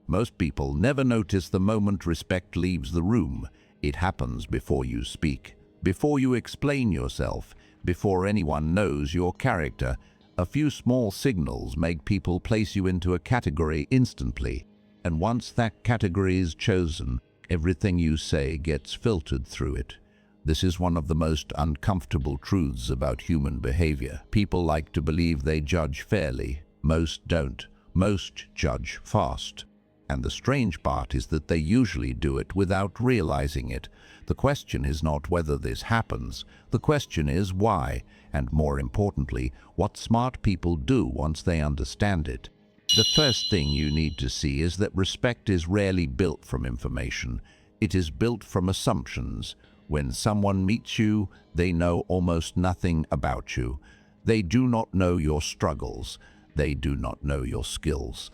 Most people never notice the moment respect leaves the room. It happens before you speak, before you explain yourself, before anyone knows your character. A few small signals make people place you into a category instantly. And once that category is chosen, everything you say gets filtered through it. This is one of the most uncomfortable truths about human behavior. People like to believe they judge fairly. Most don't. Most judge fast. And the strange part is that they usually do it without realizing it. The question is not whether this happens. The question is why, and more importantly, what smart people do once they understand it. The first thing you need to see is that respect is rarely built from information. It is built from assumptions. When someone meets you, they know almost nothing about you. They do not know your struggles. They do not know your skills.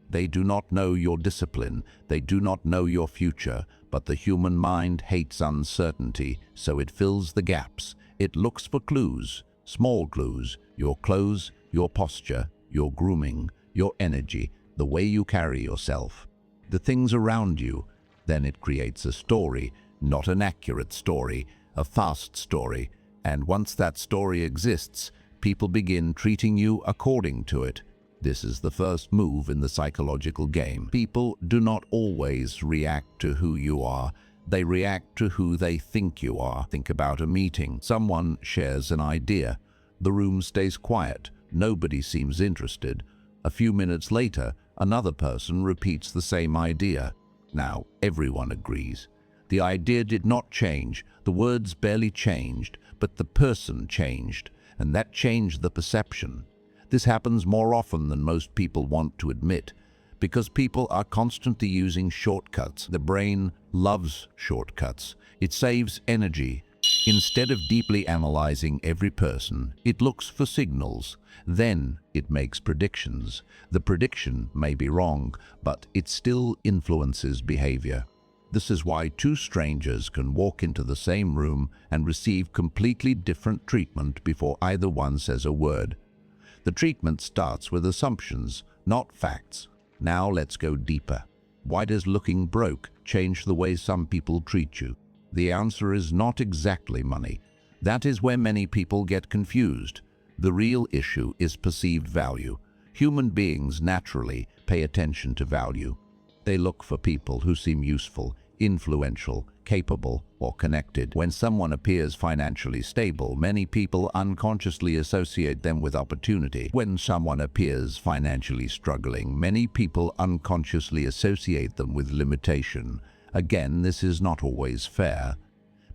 They do not know your discipline. They do not know your future. But the human mind hates uncertainty, so it fills the gaps. It looks for clues, small clues, your clothes, your posture, your grooming, your energy, the way you carry yourself, the things around you. Then it creates a story, not an accurate story, a fast story. And once that story exists, people begin treating you according to it. This is the first move in the psychological game. People do not always react to who you are. They react to who they think you are. Think about a meeting. Someone shares an idea. The room stays quiet. Nobody seems interested. A few minutes later, another person repeats the same idea. Now, everyone agrees. The idea did not change. The words barely changed, but the person changed, and that changed the perception. This happens more often than most people want to admit, because people are constantly using shortcuts. The brain loves shortcuts. It saves energy. Instead of deeply analyzing every person, it looks for signals. Then it makes predictions. The prediction may be wrong, but it still influences behavior. This is why two strangers can walk into the same room and receive completely different treatment before either one says a word. The treatment starts with assumptions, not facts. Now let's go deeper. Why does looking broke change the way some people treat you? The answer is not exactly money. That is where many people get confused. The real issue is perceived value. Human beings naturally pay attention to value. They look for people who seem useful, influential, capable, or connected. When someone appears financially stable, many people unconsciously associate them with opportunity. When someone appears financially struggling, many people unconsciously associate them with limitation. Again, this is not always fair.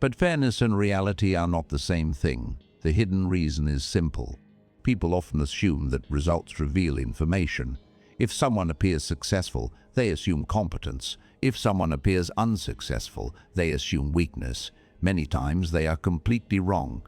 But fairness and reality are not the same thing. The hidden reason is simple. People often assume that results reveal information. If someone appears successful, they assume competence. If someone appears unsuccessful, they assume weakness. Many times they are completely wrong,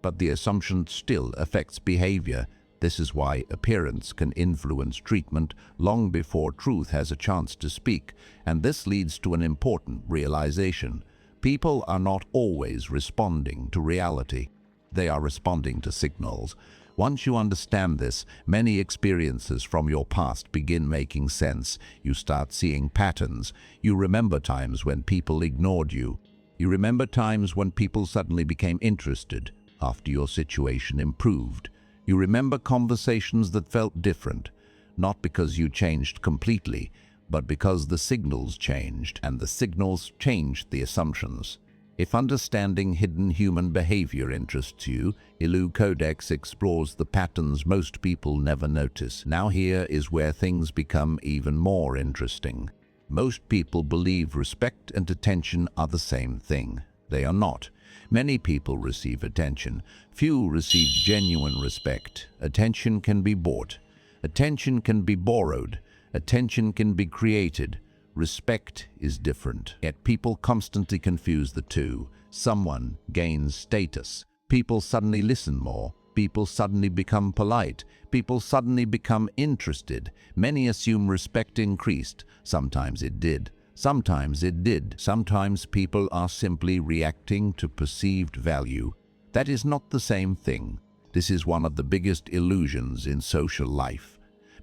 but the assumption still affects behavior. This is why appearance can influence treatment long before truth has a chance to speak, and this leads to an important realization. People are not always responding to reality. They are responding to signals. Once you understand this, many experiences from your past begin making sense. You start seeing patterns. You remember times when people ignored you. You remember times when people suddenly became interested after your situation improved. You remember conversations that felt different, not because you changed completely, but because the signals changed, and the signals changed the assumptions. If understanding hidden human behavior interests you, Illu Codex explores the patterns most people never notice. Now here is where things become even more interesting. Most people believe respect and attention are the same thing. They are not. Many people receive attention. Few receive genuine respect. Attention can be bought. Attention can be borrowed. Attention can be created. Respect is different, yet people constantly confuse the two. Someone gains status. People suddenly listen more. People suddenly become polite. People suddenly become interested. Many assume respect increased. Sometimes it did. Sometimes it did. Sometimes people are simply reacting to perceived value. That is not the same thing. This is one of the biggest illusions in social life.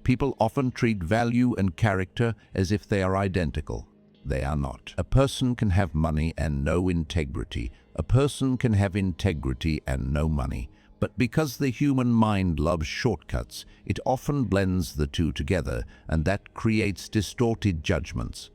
People often treat value and character as if they are identical. They are not. A person can have money and no integrity. A person can have integrity and no money. But because the human mind loves shortcuts, it often blends the two together, and that creates distorted judgments.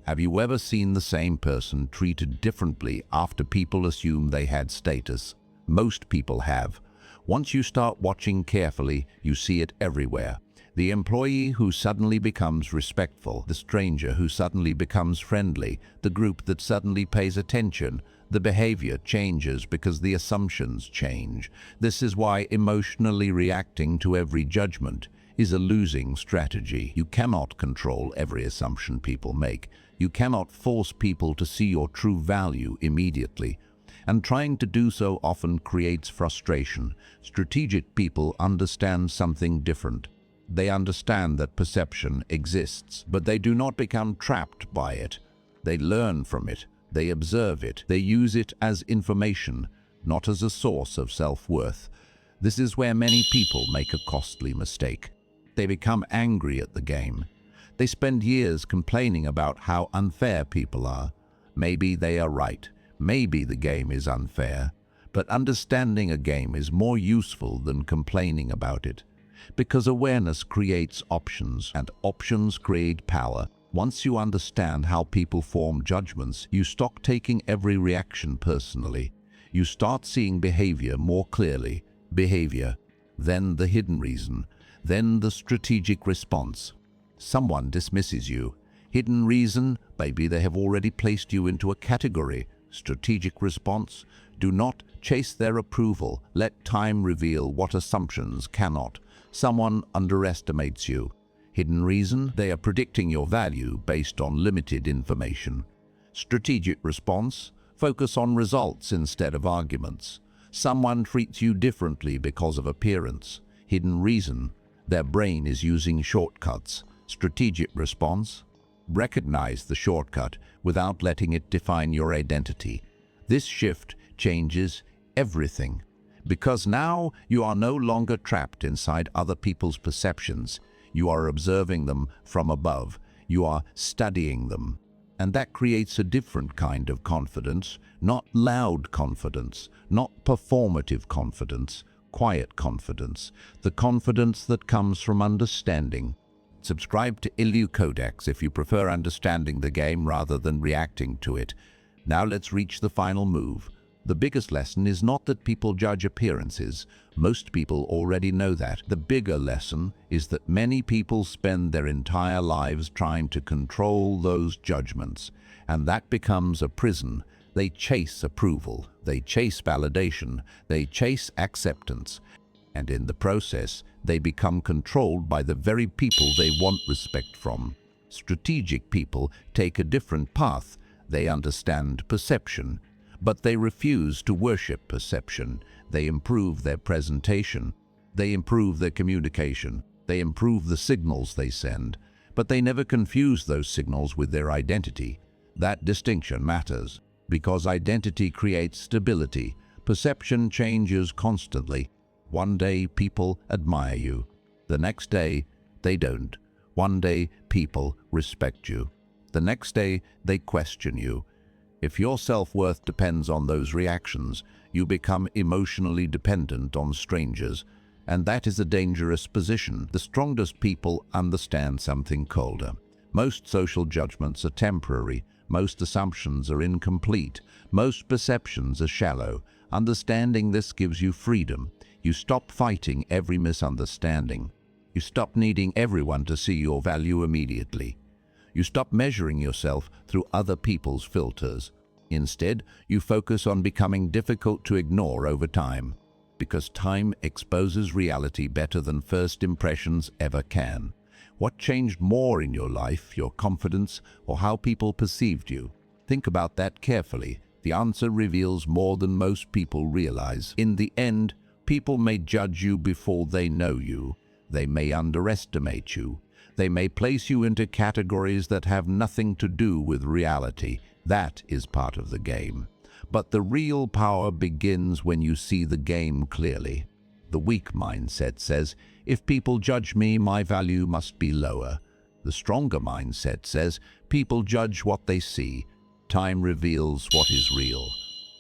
Have you ever seen the same person treated differently after people assume they had status? Most people have. Once you start watching carefully, you see it everywhere. The employee who suddenly becomes respectful, the stranger who suddenly becomes friendly, the group that suddenly pays attention. The behavior changes because the assumptions change. This is why emotionally reacting to every judgment is a losing strategy. You cannot control every assumption people make. You cannot force people to see your true value immediately. And trying to do so often creates frustration. Strategic people understand something different. They understand that perception exists, but they do not become trapped by it. They learn from it. They observe it. They use it as information, not as a source of self-worth. This is where many people make a costly mistake. They become angry at the game. They spend years complaining about how unfair people are. Maybe they are right. Maybe the game is unfair. But understanding a game is more useful than complaining about it. Because awareness creates options, and options create power. Once you understand how people form judgments, you stop taking every reaction personally. You start seeing behavior more clearly. Behavior, then the hidden reason, then the strategic response. Someone dismisses you. Hidden reason, maybe they have already placed you into a category. Strategic response, do not chase their approval. Let time reveal what assumptions cannot. Someone underestimates you. Hidden reason, they are predicting your value based on limited information. Strategic response, focus on results instead of arguments. Someone treats you differently because of appearance. Hidden reason, their brain is using shortcuts. Strategic response, recognize the shortcut without letting it define your identity. This shift changes everything. Because now you are no longer trapped inside other people's perceptions. You are observing them from above. You are studying them. And that creates a different kind of confidence, not loud confidence, not performative confidence, quiet confidence, the confidence that comes from understanding. Subscribe to Illu Codex if you prefer understanding the game rather than reacting to it. Now let's reach the final move. The biggest lesson is not that people judge appearances. Most people already know that. The bigger lesson is that many people spend their entire lives trying to control those judgments, and that becomes a prison. They chase approval, they chase validation, they chase acceptance, and in the process, they become controlled by the very people they want respect from. Strategic people take a different path. They understand perception, but they refuse to worship perception. They improve their presentation. They improve their communication. They improve the signals they send. But they never confuse those signals with their identity. That distinction matters, because identity creates stability. Perception changes constantly. One day people admire you. The next day they don't. One day people respect you. The next day they question you. If your self-worth depends on those reactions, you become emotionally dependent on strangers, and that is a dangerous position. The strongest people understand something colder. Most social judgments are temporary. Most assumptions are incomplete. Most perceptions are shallow. Understanding this gives you freedom. You stop fighting every misunderstanding. You stop needing everyone to see your value immediately. You stop measuring yourself through other people's filters. Instead, you focus on becoming difficult to ignore over time, because time exposes reality better than first impressions ever can. What changed more in your life, your confidence, or how people perceived you? Think about that carefully. The answer reveals more than most people realize. In the end, people may judge you before they know you. They may underestimate you. They may place you into categories that have nothing to do with reality. That is part of the game. But the real power begins when you see the game clearly. The weak mindset says, if people judge me, my value must be lower. The stronger mindset says, people judge what they see. Time reveals what is real.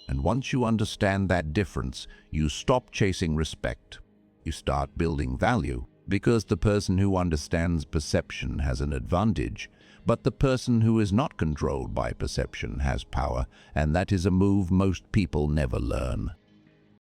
And once you understand that difference, you stop chasing respect. You start building value, because the person who understands perception has an advantage, but the person who is not controlled by perception has power, and that is a move most people never learn.